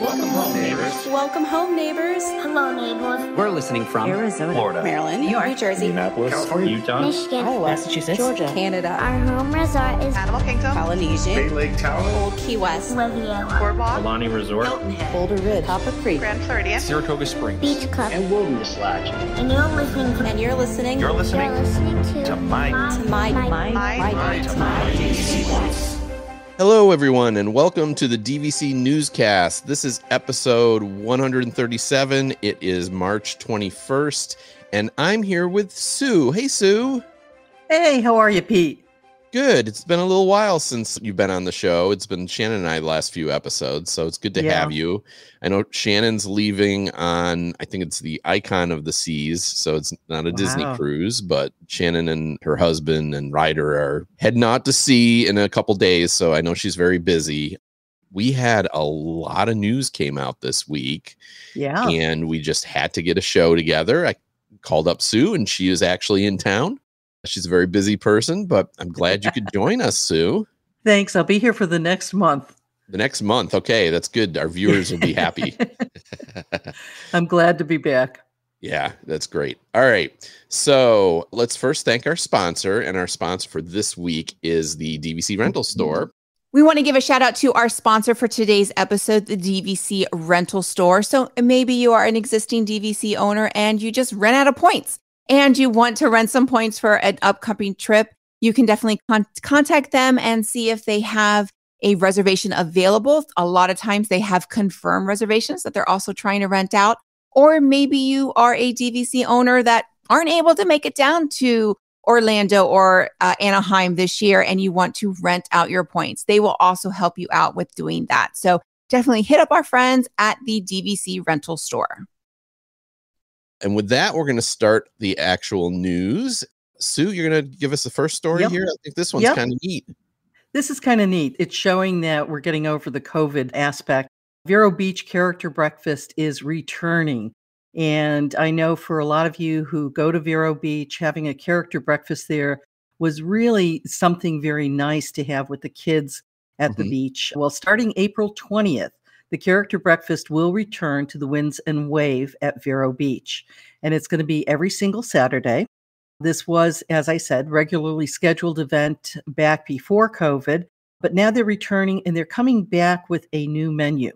Welcome home, neighbors. Welcome home, neighbors. Hello, neighbors. We're listening from Arizona, Florida, Maryland, New York, New Jersey, Indianapolis, California, Utah, Michigan, Massachusetts, Georgia, Canada, our home resort is Animal Kingdom, Polynesian, Bay Lake Tower, Old Key West, Riviera, Boardwalk, Alani Resort, Hilton Head, Boulder Ridge, Copper Creek, Grand Floridian, Saratoga Springs, Beach Club, and Wilderness Lodge. and you're listening to and you're listening You're listening to to My DVC Points. Hello, everyone, and welcome to the DVC Newscast. This is episode 137. It is March 21st, and I'm here with Sue. Hey, Sue. Hey, how are you, Pete? Good. It's been a little while since you've been on the show. It's been Shannon and I the last few episodes, so it's good to have you. I know Shannon's leaving on, I think it's the Icon of the Seas, so it's not a Disney cruise, but Shannon and her husband and Ryder are heading out to sea in a couple days, so I know she's very busy. We had a lot of news came out this week, and we just had to get a show together. I called up Sue, and she is actually in town. She's a very busy person, but I'm glad you could join us, Sue. Thanks. I'll be here for the next month. The next month. Okay, that's good. Our viewers will be happy. I'm glad to be back. Yeah, that's great. All right. So let's first thank our sponsor. And our sponsor for this week is the DVC Rental Store. We want to give a shout out to our sponsor for today's episode, the DVC Rental Store. So maybe you are an existing DVC owner and you just ran out of points, and you want to rent some points for an upcoming trip. You can definitely contact them and see if they have a reservation available. A lot of times they have confirmed reservations that they're also trying to rent out. Or maybe you are a DVC owner that aren't able to make it down to Orlando or Anaheim this year, and you want to rent out your points. They will also help you out with doing that. So definitely hit up our friends at the DVC Rental Store. And with that, we're going to start the actual news. Sue, you're going to give us the first story here? I think this one's kind of neat. This is kind of neat. It's showing that we're getting over the COVID aspect. Vero Beach Character Breakfast is returning. And I know for a lot of you who go to Vero Beach, having a character breakfast there was really something very nice to have with the kids at the beach. Well, starting April 20th, the character breakfast will return to the Winds and Wave at Vero Beach. And it's going to be every single Saturday. This was, as I said, regularly scheduled event back before COVID, but now they're returning and they're coming back with a new menu.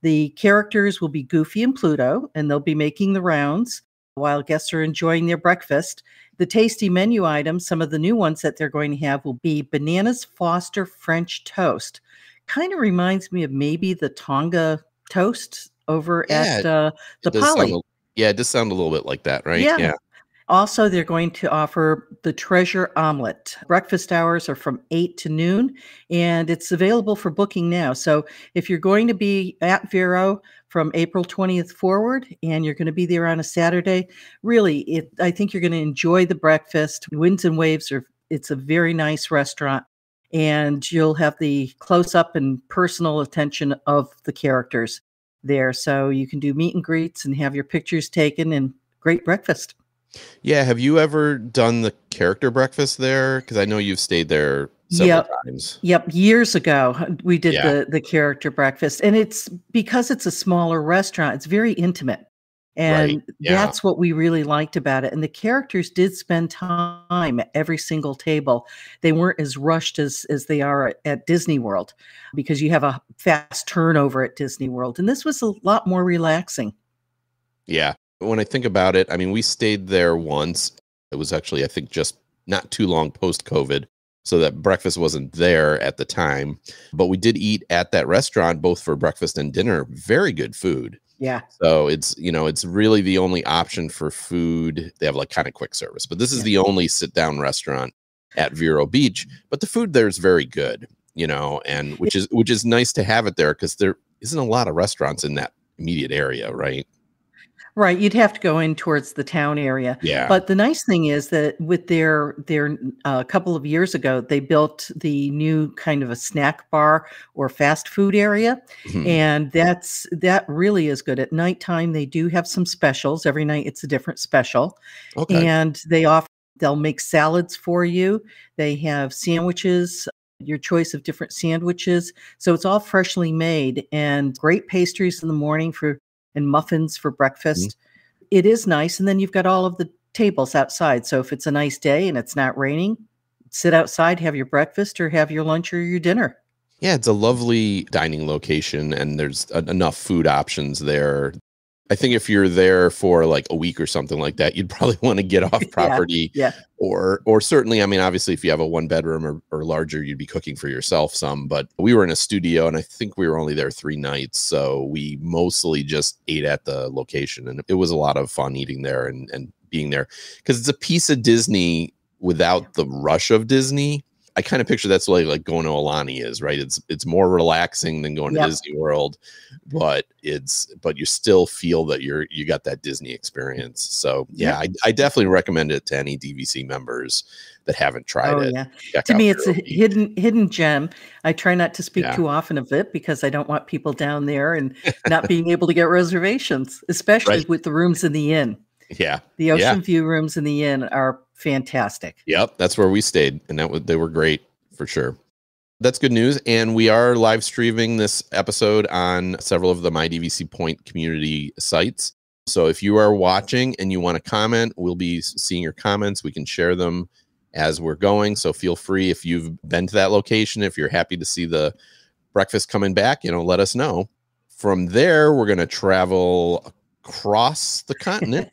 The characters will be Goofy and Pluto, and they'll be making the rounds while guests are enjoying their breakfast. The tasty menu items, some of the new ones that they're going to have will be Bananas Foster French Toast. Kind of reminds me of maybe the Tonga toast over at the Poly. It does sound a little bit like that, right? Yeah. Also, they're going to offer the Treasure Omelet. Breakfast hours are from 8 to noon, and it's available for booking now. So if you're going to be at Vero from April 20th forward, and you're going to be there on a Saturday, really, I think you're going to enjoy the breakfast. Winds and Waves it's a very nice restaurant, and you'll have the close-up and personal attention of the characters there. So you can do meet and greets and have your pictures taken, and great breakfast. Yeah. Have you ever done the character breakfast there? Because I know you've stayed there several times. Yep. Years ago, we did the character breakfast. And it's because it's a smaller restaurant, it's very intimate. And that's what we really liked about it. And the characters did spend time at every single table. They weren't as rushed as they are at Disney World, because you have a fast turnover at Disney World. And this was a lot more relaxing. Yeah. When I think about it, I mean, we stayed there once. It was actually, I think, just not too long post-COVID, so that breakfast wasn't there at the time. But we did eat at that restaurant, both for breakfast and dinner. Very good food. Yeah. So it's really the only option for food. They have like kind of quick service, but this is the only sit-down restaurant at Vero Beach. But the food there is very good, and which is nice to have it there, because there isn't a lot of restaurants in that immediate area, right? Right. You'd have to go in towards the town area. Yeah. But the nice thing is that with their couple of years ago, they built the new kind of a snack bar or fast food area. And that really is good. At nighttime, they do have some specials. Every night it's a different special. Okay. And they'll make salads for you. They have sandwiches. your choice of different sandwiches. So it's all freshly made, and great pastries in the morning and muffins for breakfast. It is nice. And then you've got all of the tables outside. So if it's a nice day and it's not raining, sit outside, have your breakfast or have your lunch or your dinner. Yeah, it's a lovely dining location, and there's enough food options there. I think if you're there for like a week or something like that, you'd probably want to get off property. Yeah. Or certainly, I mean, obviously, if you have a 1-bedroom or larger, you'd be cooking for yourself some. But we were in a studio, and I think we were only there 3 nights. So we mostly just ate at the location. And it was a lot of fun eating there and being there, because it's a piece of Disney without the rush of Disney. I kind of picture that's like going to Alani is, right? It's more relaxing than going to Disney World, but you still feel that you got that Disney experience. So I definitely recommend it to any DVC members that haven't tried it. Yeah. To me, it's a hidden gem. I try not to speak too often of it because I don't want people down there and not being able to get reservations, especially with the rooms in the inn. Yeah. The ocean view rooms in the inn are fantastic. Yep. That's where we stayed. And they were great for sure. That's good news. And we are live streaming this episode on several of the My DVC Point community sites. So if you are watching and you want to comment, we'll be seeing your comments. We can share them as we're going. So feel free, if you've been to that location, if you're happy to see the breakfast coming back, let us know. From there, we're going to travel across the continent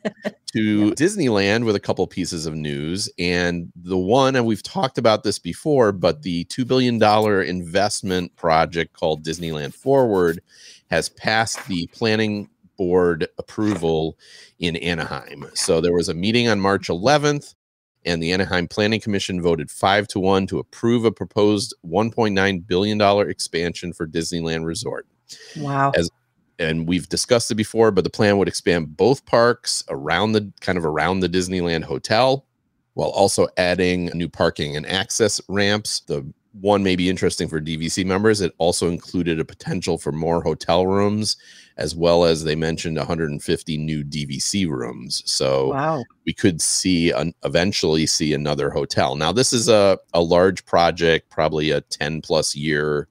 to Disneyland with a couple pieces of news. And the one, and we've talked about this before, but the $2 billion investment project called Disneyland Forward has passed the planning board approval in Anaheim. So there was a meeting on March 11th, and the Anaheim Planning Commission voted 5-1 to approve a proposed $1.9 billion expansion for Disneyland Resort. Wow. And we've discussed it before, but the plan would expand both parks around the Disneyland Hotel, while also adding new parking and access ramps. The one may be interesting for DVC members. It also included a potential for more hotel rooms, as well as they mentioned 150 new DVC rooms. So we could eventually see another hotel. Now, this is a large project, probably a 10 plus year,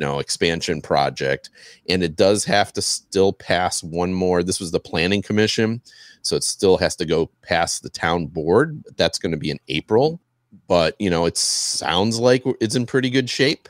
expansion project. And it does have to still pass one more. This was the planning commission. So it still has to go past the town board. That's going to be in April. But, it sounds like it's in pretty good shape.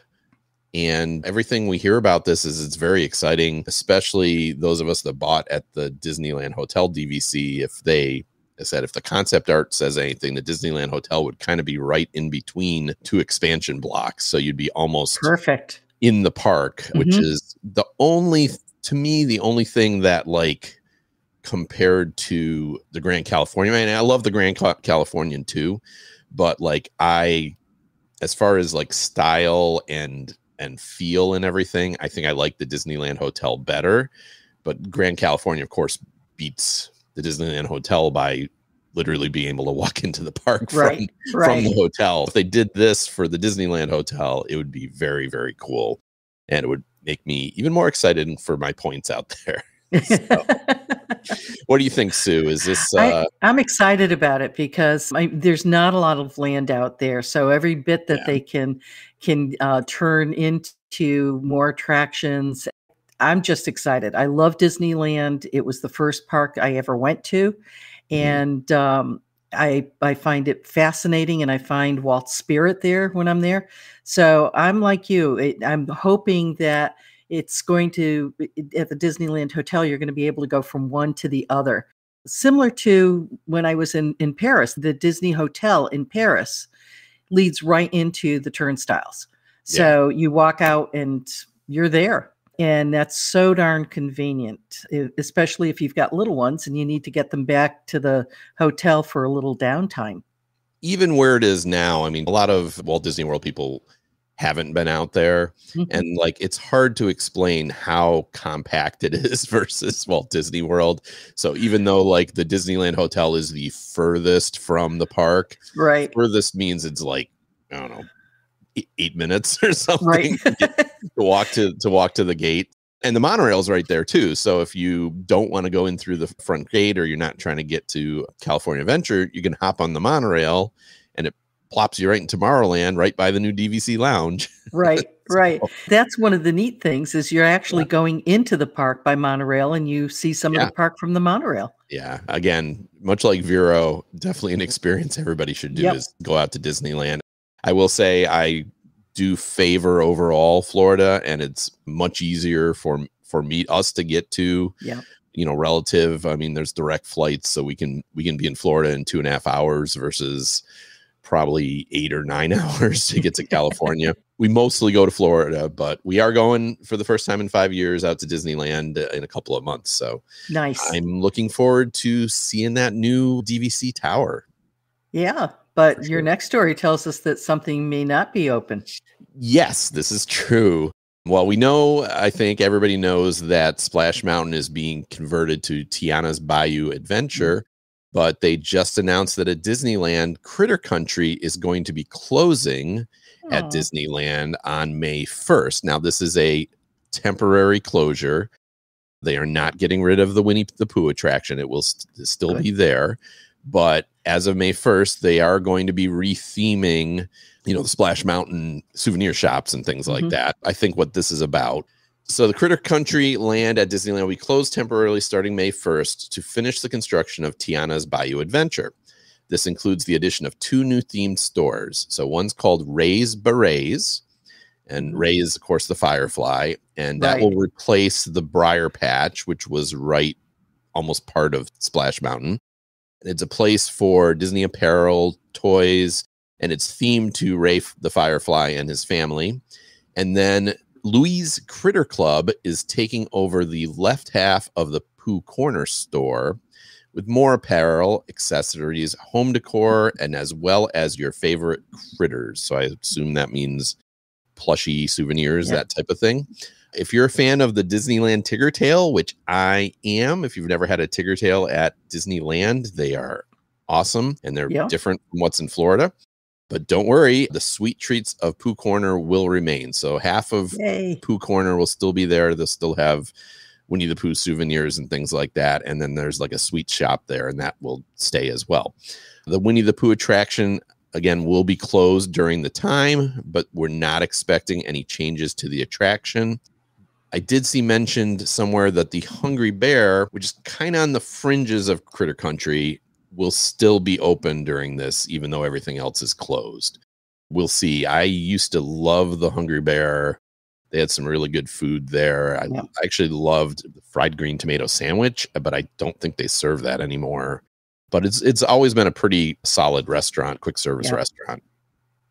And everything we hear about this is it's very exciting, especially those of us that bought at the Disneyland Hotel DVC. If the concept art says anything, the Disneyland Hotel would kind of be right in between 2 expansion blocks. So you'd be almost perfect in the park, which is the only thing that compared to the Grand Californian. And I love the Grand Californian too. But as far as style and feel and everything, I think I like the Disneyland Hotel better. But Grand California, of course, beats the Disneyland Hotel by literally being able to walk into the park from the hotel. If they did this for the Disneyland Hotel, it would be very, very cool. And it would make me even more excited for my points out there. So, what do you think, Sue? Is this? I'm excited about it because there's not a lot of land out there. So every bit that they can turn into more attractions, I'm just excited. I love Disneyland. It was the first park I ever went to, and I find it fascinating, and I find Walt's spirit there when I'm there. So I'm like you. I'm hoping that it's going to, at the Disneyland Hotel, you're going to be able to go from one to the other. Similar to when I was in Paris, the Disney Hotel in Paris leads right into the turnstiles. So you walk out and you're there. And that's so darn convenient, especially if you've got little ones and you need to get them back to the hotel for a little downtime. Even where it is now, I mean, a lot of Walt Disney World people haven't been out there, and it's hard to explain how compact it is versus Walt Disney World. So even though the Disneyland Hotel is the furthest from the park, furthest means it's I don't know, 8 minutes or something to walk to the gate. And the monorail's right there too. So if you don't want to go in through the front gate, or you're not trying to get to California Adventure, you can hop on the monorail, and it plops you right in Tomorrowland, right by the new DVC lounge. Right, right. That's one of the neat things is you're actually going into the park by monorail and you see some of the park from the monorail. Yeah. Again, much like Vero, definitely an experience everybody should do is go out to Disneyland. I will say I do favor overall Florida, and it's much easier for us to get to, relative. I mean, there's direct flights, so we can be in Florida in 2.5 hours versus probably 8 or 9 hours to get to California. We mostly go to Florida, but we are going for the first time in 5 years out to Disneyland in a couple of months. So nice. I'm looking forward to seeing that new DVC tower. Yeah, but your next story tells us that something may not be open. Yes, this is true. Well, I think everybody knows that Splash Mountain is being converted to Tiana's Bayou Adventure, but they just announced that at Disneyland, Critter Country is going to be closing at Disneyland on May 1st. Now, this is a temporary closure. They are not getting rid of the Winnie the Pooh attraction. It will still be there. But as of May 1st, they are going to be retheming, the Splash Mountain souvenir shops and things like that. I think what this is about. So the Critter Country land at Disneyland will be closed temporarily starting May 1st to finish the construction of Tiana's Bayou Adventure. This includes the addition of 2 new themed stores. So one's called Ray's Berets, and Ray is, of course, the Firefly, and that will replace the Briar Patch, which was almost part of Splash Mountain. It's a place for Disney apparel, toys, and it's themed to Ray the Firefly and his family. And then Louis Critter Club is taking over the left half of the Pooh Corner store with more apparel, accessories, home decor, and as well as your favorite critters. So I assume that means plushy souvenirs, that type of thing. If you're a fan of the Disneyland Tigger Tail, which I am, if you've never had a Tigger Tail at Disneyland, they are awesome and they're different from what's in Florida. But don't worry, the sweet treats of Pooh Corner will remain. So half of Pooh Corner will still be there. They'll still have Winnie the Pooh souvenirs and things like that. And then there's like a sweet shop there, and that will stay as well. The Winnie the Pooh attraction, again, will be closed during the time, but we're not expecting any changes to the attraction. I did see mentioned somewhere that the Hungry Bear, which is kind of on the fringes of Critter Country, will still be open during this, even though everything else is closed. We'll see. I used to love the Hungry Bear. They had some really good food there. I actually loved the fried green tomato sandwich, but I don't think they serve that anymore. But it's always been a pretty solid restaurant, quick service restaurant.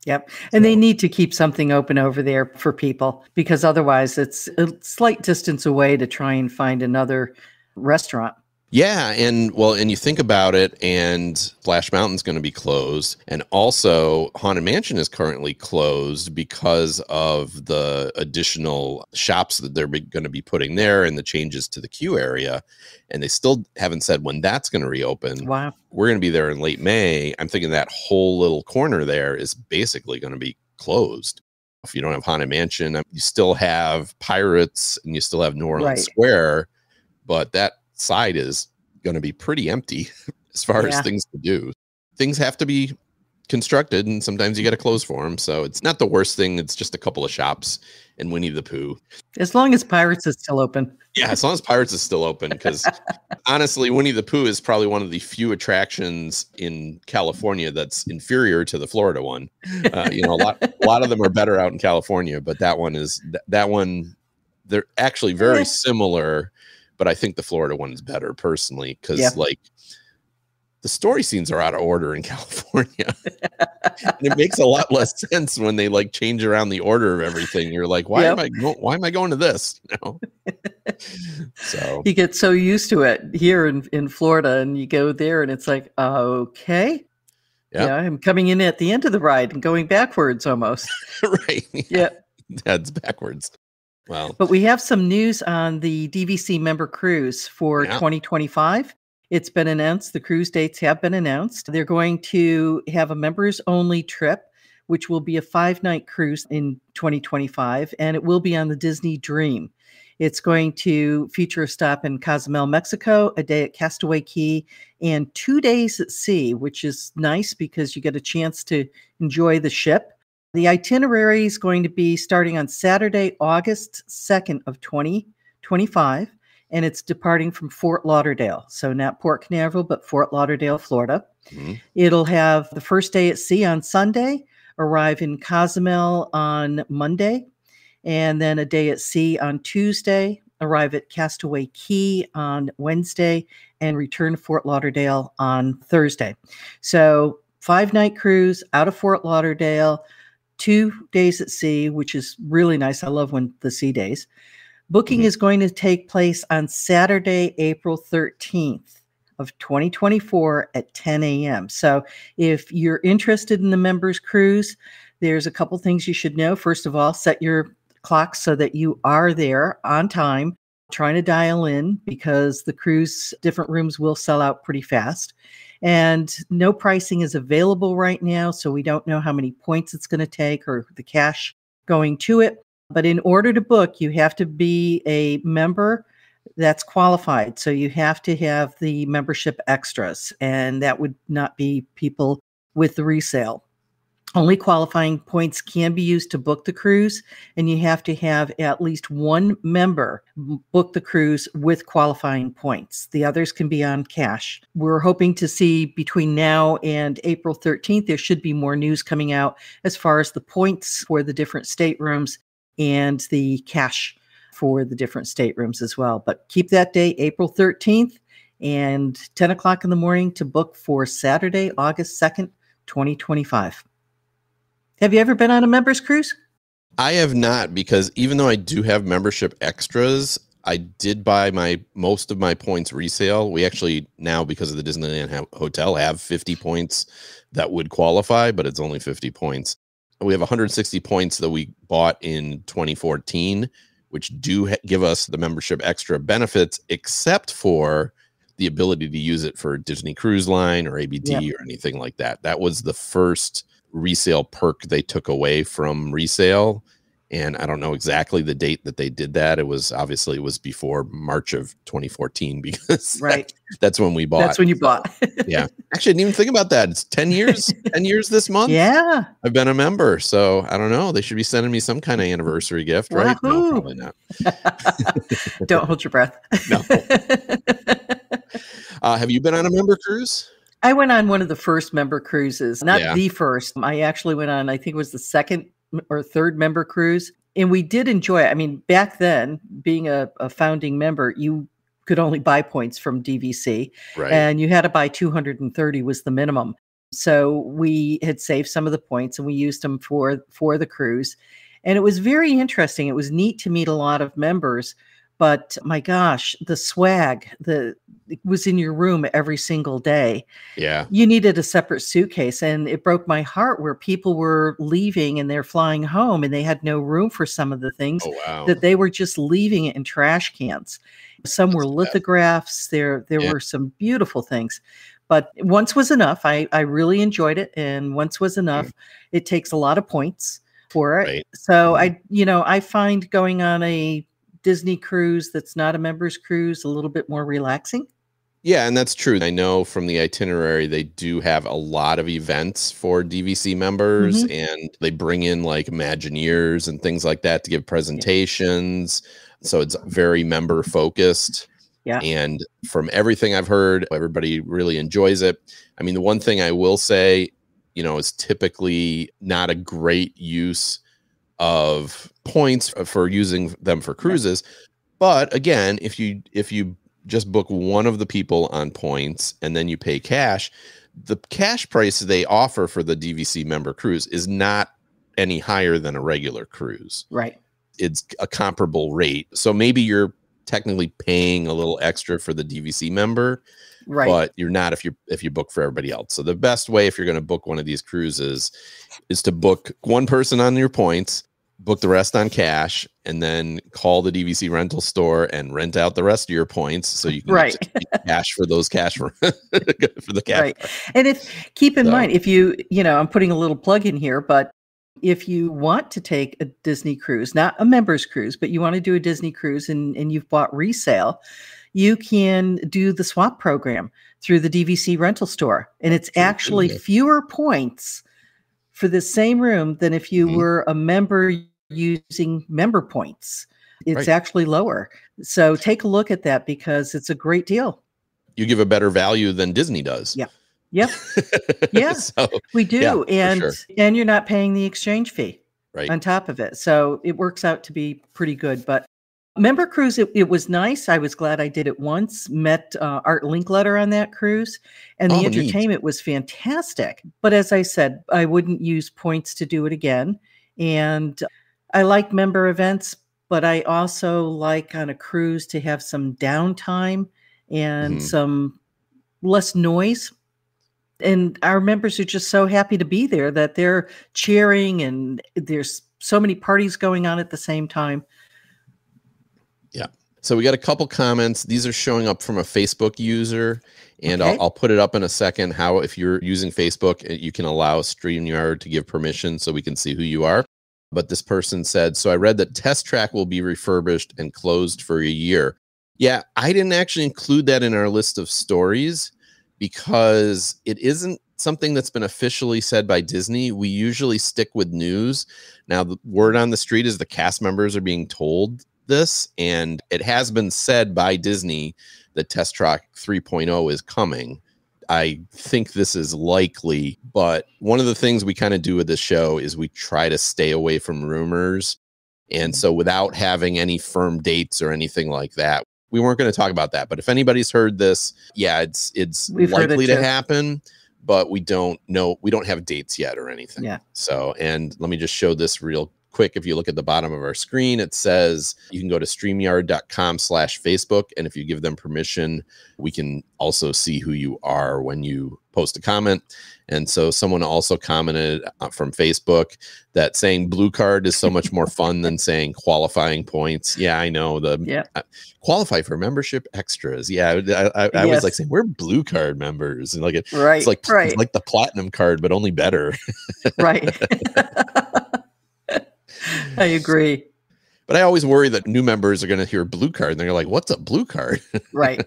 Yep. And they need to keep something open over there for people, because otherwise it's a slight distance away to try and find another restaurant. Yeah. And you think about it, and Splash Mountain's going to be closed. And also Haunted Mansion is currently closed because of the additional shops that they're going to be putting there and the changes to the queue area. And they still haven't said when that's going to reopen. Wow. We're going to be there in late May. I'm thinking that whole little corner there is basically going to be closed. If you don't have Haunted Mansion, you still have Pirates and you still have New Orleans Square, but that side is going to be pretty empty as far as things to do. Things have to be constructed, and sometimes you got to close for them. So it's not the worst thing. It's just a couple of shops in Winnie the Pooh. As long as Pirates is still open. Yeah, as long as Pirates is still open, because honestly, Winnie the Pooh is probably one of the few attractions in California that's inferior to the Florida one. A lot of them are better out in California, but that one, they're actually very similar. But I think the Florida one is better personally, because the story scenes are out of order in California. And it makes a lot less sense when they change around the order of everything. You're like, why am I going to this? So you get so used to it here in Florida, and you go there and it's like, okay. Yeah, I'm coming in at the end of the ride and going backwards almost. Right. Yeah. That's backwards. Well, but we have some news on the DVC member cruise for 2025. It's been announced. The cruise dates have been announced. They're going to have a members only trip, which will be a 5-night cruise in 2025, and it will be on the Disney Dream. It's going to feature a stop in Cozumel, Mexico, a day at Castaway Cay, and 2 days at sea, which is nice because you get a chance to enjoy the ship. The itinerary is going to be starting on Saturday, August 2nd of 2025, and it's departing from Fort Lauderdale. So not Port Canaveral, but Fort Lauderdale, Florida. Mm-hmm. It'll have the first day at sea on Sunday, arrive in Cozumel on Monday, and then a day at sea on Tuesday, arrive at Castaway Cay on Wednesday, and return to Fort Lauderdale on Thursday. So 5-night cruise out of Fort Lauderdale, 2 days at sea, which is really nice. I love when the sea days. Booking is going to take place on Saturday, April 13th of 2024 at 10 a.m. So if you're interested in the members cruise, there's a couple things you should know. First of all, set your clock so that you are there on time, trying to dial in because the cruise, different rooms will sell out pretty fast. And no pricing is available right now, so we don't know how many points it's going to take or the cash going to it. But in order to book, you have to be a member that's qualified. So you have to have the membership extras, and that would not be people with the resale. Only qualifying points can be used to book the cruise, and you have to have at least one member book the cruise with qualifying points. The others can be on cash. We're hoping to see between now and April 13th, there should be more news coming out as far as the points for the different staterooms and the cash for the different staterooms as well. But keep that date, April 13th, and 10 o'clock in the morning to book for Saturday, August 2nd, 2025. Have you ever been on a members cruise? I have not, because even though I do have membership extras, I did buy most of my points resale. We actually now, because of the Disneyland Hotel, have 50 points that would qualify, but it's only 50 points. We have 160 points that we bought in 2014, which do give us the membership extra benefits, except for the ability to use it for Disney Cruise Line or ABD or anything like that. That was the first resale perk they took away from resale, and I don't know exactly the date that they did that. It was before March of 2014 because that's when we bought. That's when you bought. Yeah, actually, I didn't even think about that. It's 10 years. 10 years this month. Yeah, I've been a member, so I don't know. They should be sending me some kind of anniversary gift, right? No, probably not. Don't hold your breath. No. Have you been on a member cruise? I went on one of the first member cruises, not the first. I actually went on, I think it was the second or third member cruise. And we did enjoy it. I mean, back then, being a founding member, you could only buy points from DVC. Right. And you had to buy 230 was the minimum. So we had saved some of the points and we used them for the cruise. And it was very interesting. It was neat to meet a lot of members. But my gosh, the swag, it was in your room every single day. Yeah. You needed a separate suitcase. And it broke my heart where people were leaving and they're flying home and they had no room for some of the things that they were just leaving it in trash cans. Some were lithographs. There were some beautiful things. But once was enough. I really enjoyed it. And once was enough. It takes a lot of points for it. Right. So I find going on a Disney cruise that's not a members cruise a little bit more relaxing. Yeah, and that's true. I know from the itinerary, they do have a lot of events for DVC members, and they bring in like Imagineers and things like that to give presentations. Yeah. So it's very member focused. Yeah. And from everything I've heard, everybody really enjoys it. I mean, the one thing I will say, is typically not a great use of points for using them for cruises. But again, if you just book one of the people on points and then you pay cash, the cash price they offer for the DVC member cruise is not any higher than a regular cruise. Right. It's a comparable rate. So maybe you're technically paying a little extra for the DVC member, but you're not if you book for everybody else. So the best way, if you're going to book one of these cruises, is to book one person on your points, book the rest on cash, and then call the DVC rental store and rent out the rest of your points so you can get cash for those cash for the cash. Right. And keep in mind, if I'm putting a little plug in here, but If you want to take a Disney cruise, not a members cruise, but you want to do a Disney cruise and you've bought resale, you can do the swap program through the DVC rental store. And it's actually fewer points for the same room than if you were a member using member points. It's actually lower. So take a look at that because it's a great deal. You give a better value than Disney does. Yeah. Yep. Yeah, so, we do. And you're not paying the exchange fee on top of it. So it works out to be pretty good. But member cruise, it was nice. I was glad I did it once, met Art Linkletter on that cruise, and the entertainment was fantastic. But as I said, I wouldn't use points to do it again. And I like member events, but I also like on a cruise to have some downtime and some less noise. And our members are just so happy to be there that they're cheering and there's so many parties going on at the same time. Yeah. So we got a couple comments. These are showing up from a Facebook user, and I'll put it up in a second how if you're using Facebook, you can allow StreamYard to give permission so we can see who you are. But this person said, so I read that Test Track will be refurbished and closed for a year. Yeah, I didn't actually include that in our list of stories because it isn't something that's been officially said by Disney. We usually stick with news. Now, the word on the street is the cast members are being told this, and it has been said by Disney that Test Track 3.0 is coming. I think this is likely, but one of the things we kind of do with this show is we try to stay away from rumors. And so without having any firm dates or anything like that, we weren't going to talk about that. But if anybody's heard this, yeah, it's likely to happen, but we don't know. We don't have dates yet or anything. Yeah. So, and let me just show this real quick. If you look at the bottom of our screen, it says you can go to StreamYard.com/Facebook. And if you give them permission, we can also see who you are when you post a comment. And so someone also commented from Facebook that saying blue card is so much more fun than saying qualifying points. Yeah, I know qualify for membership extras. Yeah, I always like saying we're blue card members, and it's like the platinum card, but only better. Right. I agree. But I always worry that new members are going to hear blue card and they're like, what's a blue card? Right.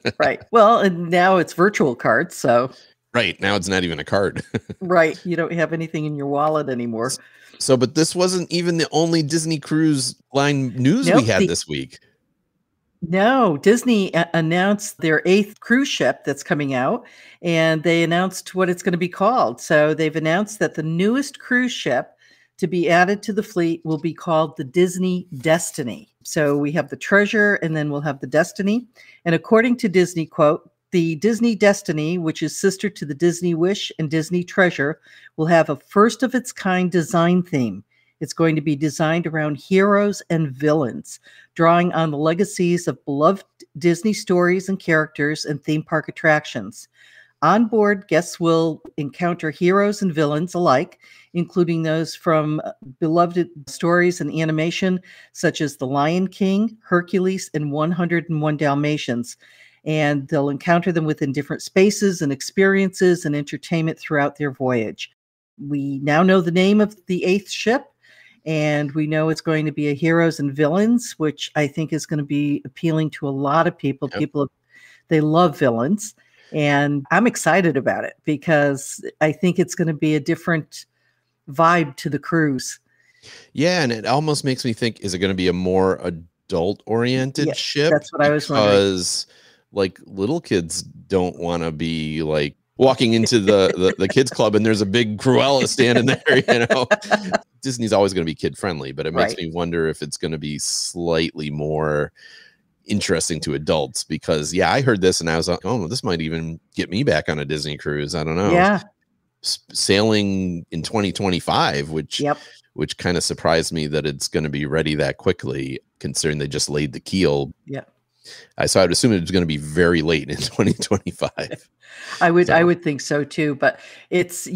Well, and now it's virtual cards. So. Right. Now it's not even a card. Right. You don't have anything in your wallet anymore. So, but this wasn't even the only Disney Cruise Line news we had this week. No, Disney announced their 8th cruise ship that's coming out, and they announced what it's going to be called. So they've announced that the newest cruise ship to be added to the fleet will be called the Disney Destiny. So we have the Treasure and then we'll have the Destiny. And according to Disney, quote, the Disney Destiny, which is sister to the Disney Wish and Disney Treasure, will have a first of its kind design theme. It's going to be designed around heroes and villains, drawing on the legacies of beloved Disney stories and characters and theme park attractions. On board, guests will encounter heroes and villains alike, including those from beloved stories and animation, such as The Lion King, Hercules, and 101 Dalmatians. And they'll encounter them within different spaces and experiences and entertainment throughout their voyage. We now know the name of the 8th ship, and we know it's going to be a heroes and villains, which I think is going to be appealing to a lot of people. Yep. They love villains. And I'm excited about it because I think it's going to be a different vibe to the cruise. Yeah, and it almost makes me think, is it going to be a more adult-oriented ship? That's what I was wondering. Because, like, little kids don't want to be, like, walking into the kids club and there's a big Cruella standing there, Disney's always going to be kid-friendly, but it makes me wonder if it's going to be slightly more interesting to adults because I heard this and I was like, oh, this might even get me back on a Disney cruise. I don't know. Yeah. Sailing in 2025, which kind of surprised me that it's going to be ready that quickly, considering they just laid the keel. Yeah. So I would assume it was going to be very late in 2025. I would think so too, but it's,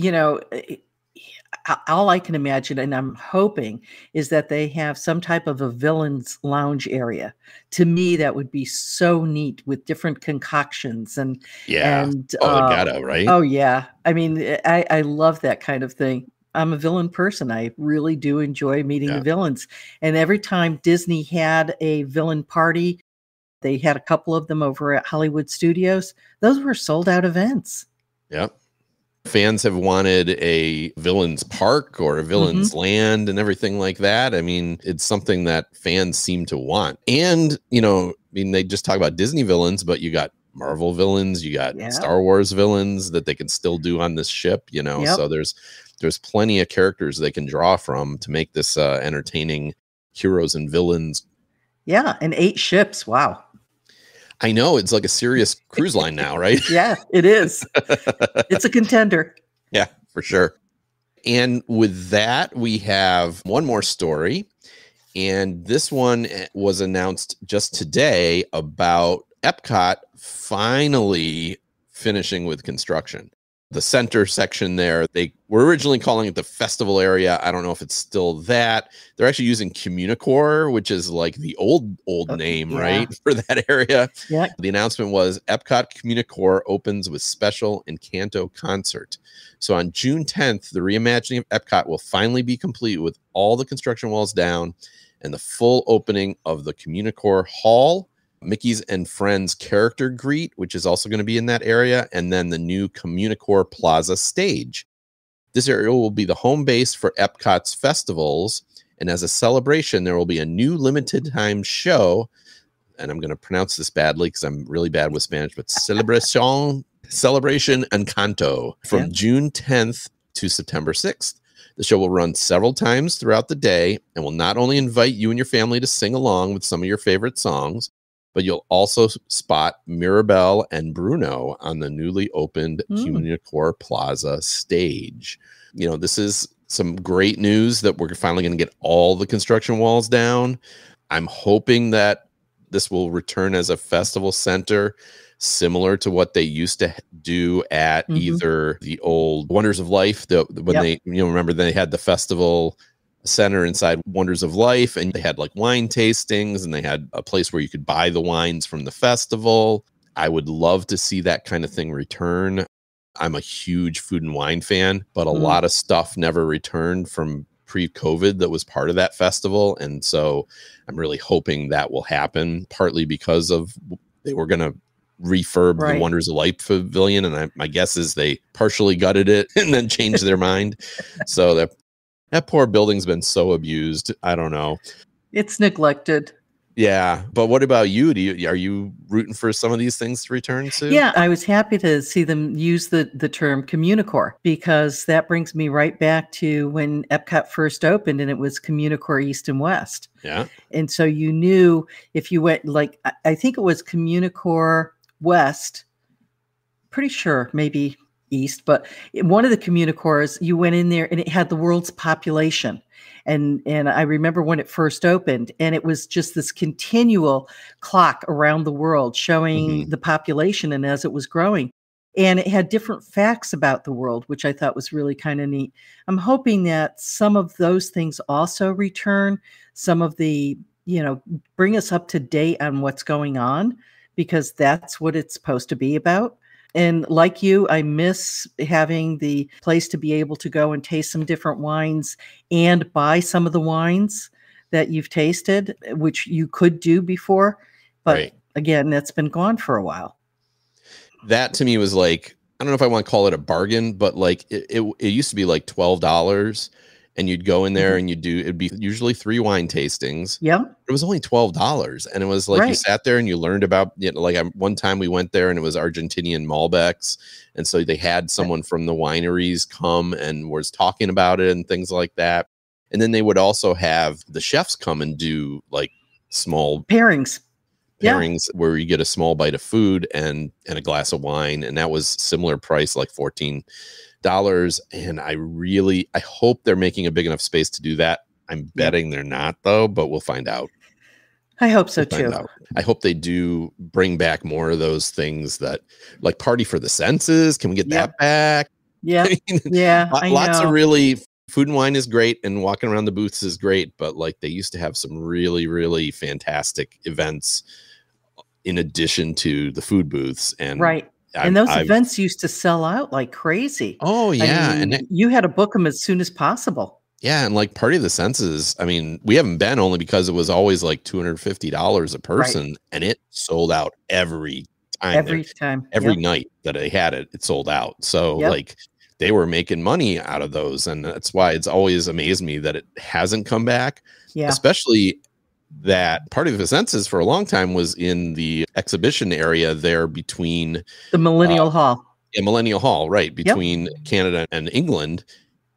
all I can imagine, and I'm hoping, is that they have some type of a villain's lounge area. To me, that would be so neat with different concoctions and gotta, right? Oh yeah, I mean, I love that kind of thing. I'm a villain person. I really do enjoy meeting Yeah. the villains. And every time Disney had a villain party, they had a couple of them over at Hollywood Studios. Those were sold out events. Yep. Fans have wanted a villain's park or a villain's land and everything like that. I mean, it's something that fans seem to want. And, they just talk about Disney villains, but you got Marvel villains, you got Star Wars villains that they can still do on this ship, So there's plenty of characters they can draw from to make this entertaining heroes and villains. Yeah, and 8 ships. Wow. I know, it's like a serious cruise line now, right? Yeah, it is. It's a contender. Yeah, for sure. And with that, we have one more story. And this one was announced just today about EPCOT finally finishing with construction. The center section there, they were originally calling it the festival area. I don't know if it's still that. They're actually using CommuniCore, which is like the old name, right, for that area. Yeah. The announcement was EPCOT CommuniCore opens with special Encanto concert. So on June 10th, the reimagining of EPCOT will finally be complete with all the construction walls down and the full opening of the CommuniCore Hall, Mickey's and Friends character greet, which is also going to be in that area, and then the new CommuniCore Plaza stage. This area will be the home base for EPCOT's festivals, and as a celebration, there will be a new limited time show, and I'm going to pronounce this badly because I'm really bad with Spanish, but Celebration Encanto from June 10th to September 6th. The show will run several times throughout the day and will not only invite you and your family to sing along with some of your favorite songs, but you'll also spot Mirabelle and Bruno on the newly opened CommuniCore Plaza stage. This is some great news that we're finally going to get all the construction walls down. I'm hoping that this will return as a festival center, similar to what they used to do at either the old Wonders of Life, when they, remember they had the festival center inside Wonders of Life, and they had like wine tastings, and they had a place where you could buy the wines from the festival. I would love to see that kind of thing return. I'm a huge food and wine fan, but a lot of stuff never returned from pre-COVID that was part of that festival. And so I'm really hoping that will happen, partly because of they were going to refurb the Wonders of Life Pavilion, and my guess is they partially gutted it and then changed their mind. So that poor building's been so abused. I don't know. It's neglected. Yeah. But what about you? Are you rooting for some of these things to return soon? Yeah, I was happy to see them use the term CommuniCore, because that brings me right back to when EPCOT first opened and it was CommuniCore East and West. Yeah. And so you knew if you went, like, I think it was CommuniCore West, pretty sure, maybe East, but one of the CommuniCores, you went in there and it had the world's population. And I remember when it first opened, and it was just this continual clock around the world showing the population and as it was growing. And it had different facts about the world, which I thought was really kind of neat. I'm hoping that some of those things also return, some of the, bring us up to date on what's going on, because that's what it's supposed to be about. And like you, I miss having the place to be able to go and taste some different wines and buy some of the wines that you've tasted, which you could do before. But again, that's been gone for a while. That to me was like, I don't know if I want to call it a bargain, but like it used to be like $12. And you'd go in there and it'd be usually 3 wine tastings. Yeah. It was only $12. And it was like, you sat there and you learned about, one time we went there and it was Argentinian Malbecs. And so they had someone from the wineries come and was talking about it and things like that. And then they would also have the chefs come and do like small pairings where you get a small bite of food and a glass of wine. And that was similar price, like $14. And I hope they're making a big enough space to do that. I'm betting they're not, though, but we'll find out. I hope so too. I hope they do bring back more of those things, that like Party for the Senses. Can we get that back? Yeah. Yeah. Lots of really food and wine is great, and walking around the booths is great, but like they used to have some really, really fantastic events in addition to the food booths. And And those events used to sell out like crazy. Oh, yeah. I mean, you had to book them as soon as possible. Yeah. And like Party of the Senses, I mean, we haven't been only because it was always like $250 a person. Right. And it sold out every time. Every night that I had it, it sold out. So like they were making money out of those. And that's why it's always amazed me that it hasn't come back. Yeah. Especially that Party of the Senses for a long time was in the exhibition area there between the Millennial Hall. Yeah, Millennial Hall, right, between Canada and England.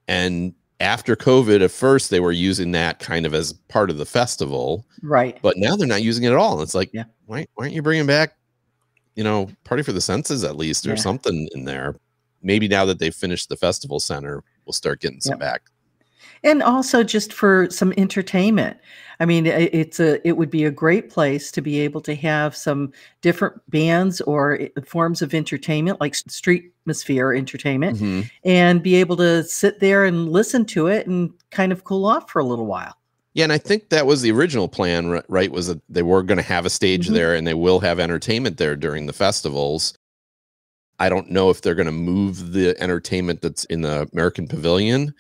And after COVID, at first they were using that kind of as part of the festival. Right. But now they're not using it at all. It's like, why aren't you bringing back, Party for the Senses at least or something in there? Maybe now that they've finished the festival center, we'll start getting some back. And also just for some entertainment. I mean, it would be a great place to be able to have some different bands or forms of entertainment, like street atmosphere entertainment, and be able to sit there and listen to it and kind of cool off for a little while. Yeah, and I think that was the original plan, right? Was that they were going to have a stage there and they will have entertainment there during the festivals. I don't know if they're going to move the entertainment that's in the American Pavilion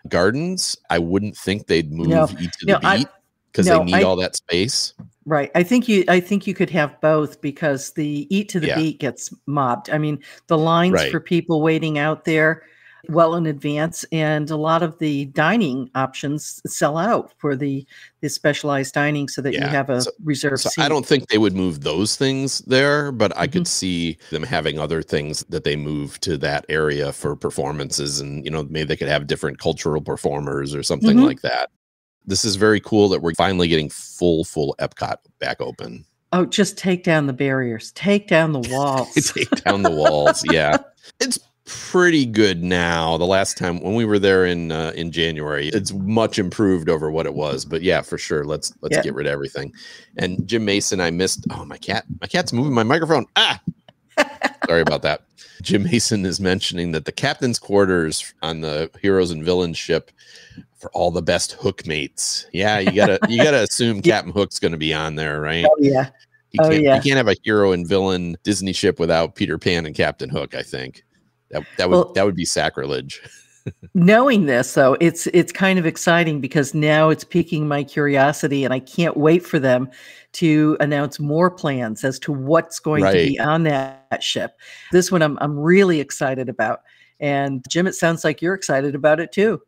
Gardens. I wouldn't think they'd move Eat to the Beat because they need all that space. Right. I think you could have both because the Eat to the Beat gets mobbed. I mean, the lines for people waiting out there well in advance, and a lot of the dining options sell out for the specialized dining so that you have a reserved seat. I don't think they would move those things there, but I could see them having other things that they move to that area for performances, and maybe they could have different cultural performers or something like that. This is very cool that we're finally getting full EPCOT back open. Oh, just take down the barriers, take down the walls. Take down the walls. Yeah. It's pretty good now. The last time when we were there in January, it's much improved over what it was. But yeah, for sure. Let's get rid of everything. And Jim Mason, I missed. Oh, my cat's moving my microphone. Sorry about that. Jim Mason is mentioning that the captain's quarters on the Heroes and Villains ship for all the best hook mates. Yeah, you gotta assume Captain Hook's going to be on there, right? Oh yeah. You can't have a hero and villain Disney ship without Peter Pan and Captain Hook. I think that would be sacrilege. Knowing this, though, it's kind of exciting because now it's piquing my curiosity, and I can't wait for them to announce more plans as to what's going to be on that ship. This one I'm really excited about. And Jim, it sounds like you're excited about it too.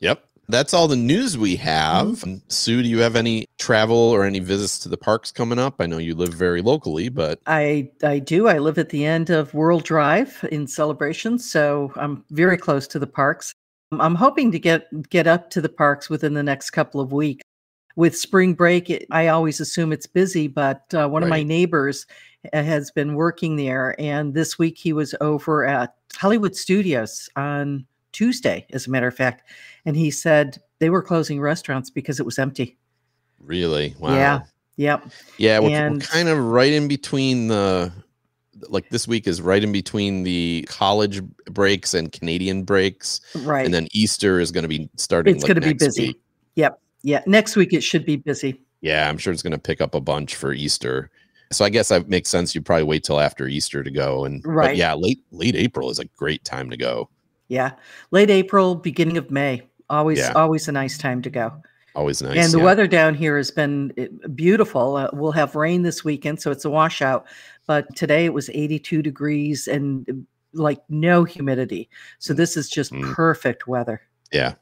Yep. That's all the news we have. Sue, do you have any travel or any visits to the parks coming up? I know you live very locally, but I do. I live at the end of World Drive in Celebration, so I'm very close to the parks. I'm hoping to get up to the parks within the next couple of weeks. With spring break, I always assume it's busy, but one of my neighbors has been working there, and this week he was over at Hollywood Studios on Tuesday, as a matter of fact, and he said they were closing restaurants because it was empty. Really? Wow. Yeah. Yep. Yeah. We're kind of right in between this week is right in between the college breaks and Canadian breaks. Right. And then Easter is going to be starting. It's going to be busy. Week. Yep. Yeah. Next week it should be busy. Yeah. I'm sure it's going to pick up a bunch for Easter. So I guess that makes sense. You probably wait till after Easter to go. But yeah, late April is a great time to go. Yeah. Late April, beginning of May. Always a nice time to go. Always nice. And the weather down here has been beautiful. We'll have rain this weekend, so it's a washout. But today it was 82 degrees and like no humidity. So this is just perfect weather. Yeah.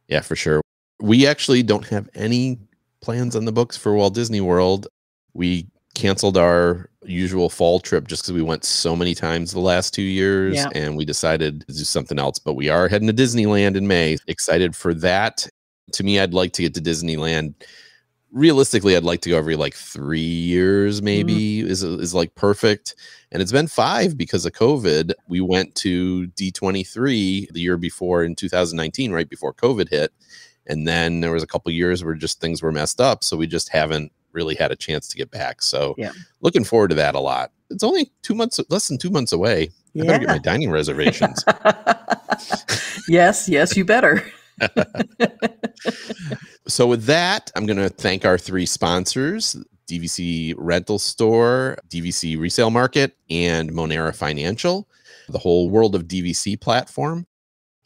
Yeah, for sure. We actually don't have any plans on the books for Walt Disney World. We canceled our usual fall trip just because we went so many times the last 2 years, and we decided to do something else. But we are heading to Disneyland in May. Excited for that. To me, I'd like to get to Disneyland. Realistically, I'd like to go every 3 years, maybe is like perfect. And it's been 5 because of COVID. We went to D23 the year before in 2019, right before COVID hit. And then there was a couple years where just things were messed up. So we just haven't really had a chance to get back. So looking forward to that a lot. It's only less than 2 months away. I better get my dining reservations. Yes, you better. So with that, I'm going to thank our 3 sponsors, DVC Rental Store, DVC Resale Market, and Monera Financial, the whole World of DVC platform.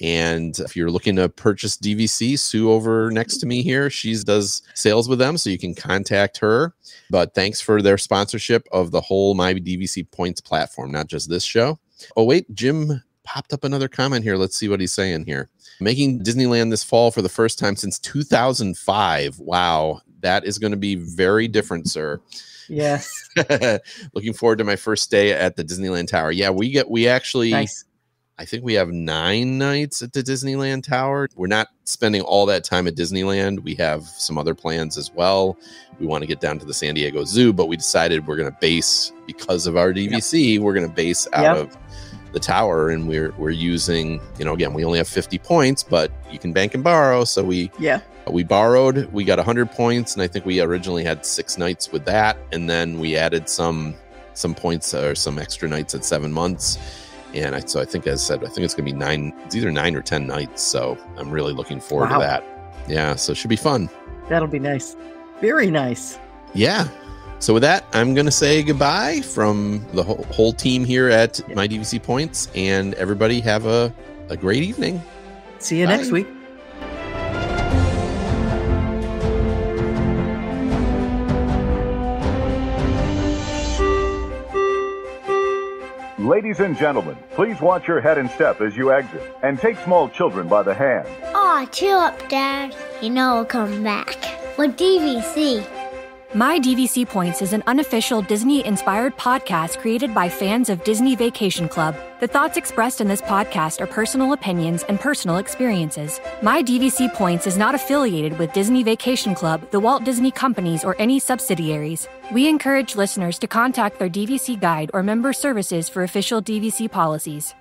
And if you're looking to purchase DVC, Sue over next to me here, she does sales with them, so you can contact her. But thanks for their sponsorship of the whole My DVC Points platform, not just this show. Oh, wait, Jim popped up another comment here. Let's see what he's saying here. Making Disneyland this fall for the first time since 2005. Wow, that is going to be very different, sir. Yes. Looking forward to my first day at the Disneyland Tower. Yeah, we actually... Nice. I think we have 9 nights at the Disneyland Tower. We're not spending all that time at Disneyland. We have some other plans as well. We want to get down to the San Diego Zoo, but we decided we're going to base, because of our DVC, we're going to base out of the tower, and we're using, again, we only have 50 points, but you can bank and borrow. So we borrowed, we got 100 points, and I think we originally had 6 nights with that, and then we added some points or some extra nights at 7 months. And so I think, as I said, I think it's going to be 9. It's either 9 or 10 nights. So I'm really looking forward to that. Yeah. So it should be fun. That'll be nice. Very nice. Yeah. So with that, I'm going to say goodbye from the whole team here at My DVC Points, and everybody have a great evening. See you next week. Ladies and gentlemen, please watch your head and step as you exit, and take small children by the hand. Aw, chill up, Dad. You know we'll come back. With DVC. My DVC Points is an unofficial Disney-inspired podcast created by fans of Disney Vacation Club. The thoughts expressed in this podcast are personal opinions and personal experiences. My DVC Points is not affiliated with Disney Vacation Club, the Walt Disney Companies, or any subsidiaries. We encourage listeners to contact their DVC guide or member services for official DVC policies.